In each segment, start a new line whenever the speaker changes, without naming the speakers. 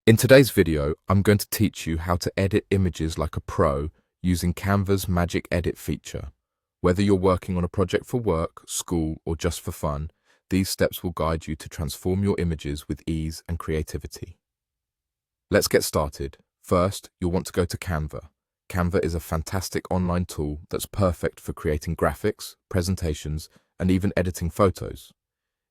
In today's video, I'm going to teach you how to edit images like a pro using Canva's Magic Edit feature. Whether you're working on a project for work, school, or just for fun, these steps will guide you to transform your images with ease and creativity. Let's get started. First, you'll want to go to Canva. Canva is a fantastic online tool that's perfect for creating graphics, presentations, and even editing photos.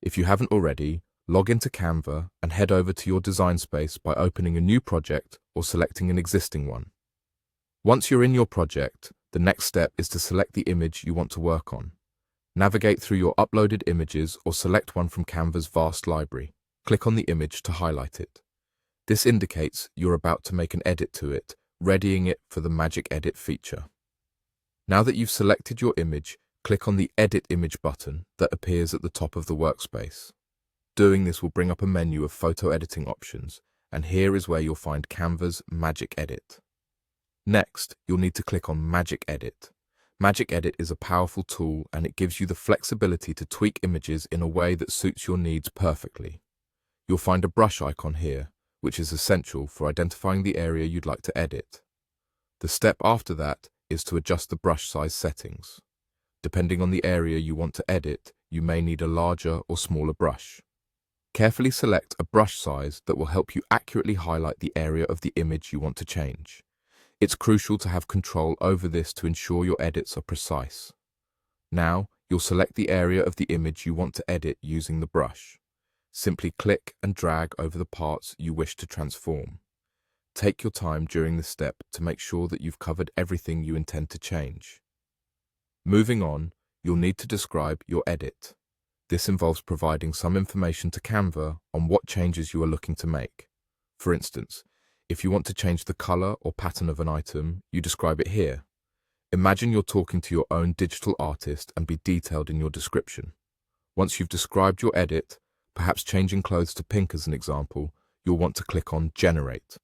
If you haven't already, log into Canva and head over to your design space by opening a new project or selecting an existing one. Once you're in your project, the next step is to select the image you want to work on. Navigate through your uploaded images or select one from Canva's vast library. Click on the image to highlight it. This indicates you're about to make an edit to it, readying it for the Magic Edit feature. Now that you've selected your image, click on the Edit Image button that appears at the top of the workspace. Doing this will bring up a menu of photo editing options, and here is where you'll find Canva's Magic Edit. Next, you'll need to click on Magic Edit. Magic Edit is a powerful tool and it gives you the flexibility to tweak images in a way that suits your needs perfectly. You'll find a brush icon here, which is essential for identifying the area you'd like to edit. The step after that is to adjust the brush size settings. Depending on the area you want to edit, you may need a larger or smaller brush. Carefully select a brush size that will help you accurately highlight the area of the image you want to change. It's crucial to have control over this to ensure your edits are precise. Now, you'll select the area of the image you want to edit using the brush. Simply click and drag over the parts you wish to transform. Take your time during this step to make sure that you've covered everything you intend to change. Moving on, you'll need to describe your edit. This involves providing some information to Canva on what changes you are looking to make. For instance, if you want to change the color or pattern of an item, you describe it here. Imagine you're talking to your own digital artist and be detailed in your description. Once you've described your edit, perhaps changing clothes to pink as an example, you'll want to click on Generate.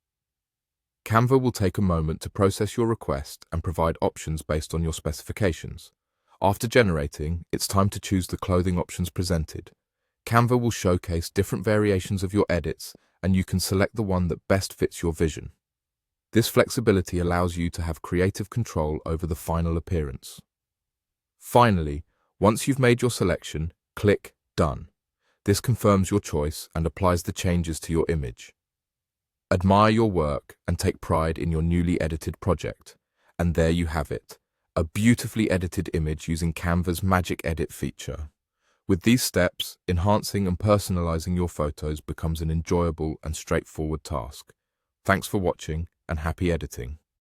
Canva will take a moment to process your request and provide options based on your specifications. After generating, it's time to choose the clothing options presented. Canva will showcase different variations of your edits, and you can select the one that best fits your vision. This flexibility allows you to have creative control over the final appearance. Finally, once you've made your selection, click Done. This confirms your choice and applies the changes to your image. Admire your work and take pride in your newly edited project. And there you have it. A beautifully edited image using Canva's Magic Edit feature. With these steps, enhancing and personalizing your photos becomes an enjoyable and straightforward task. Thanks for watching and happy editing.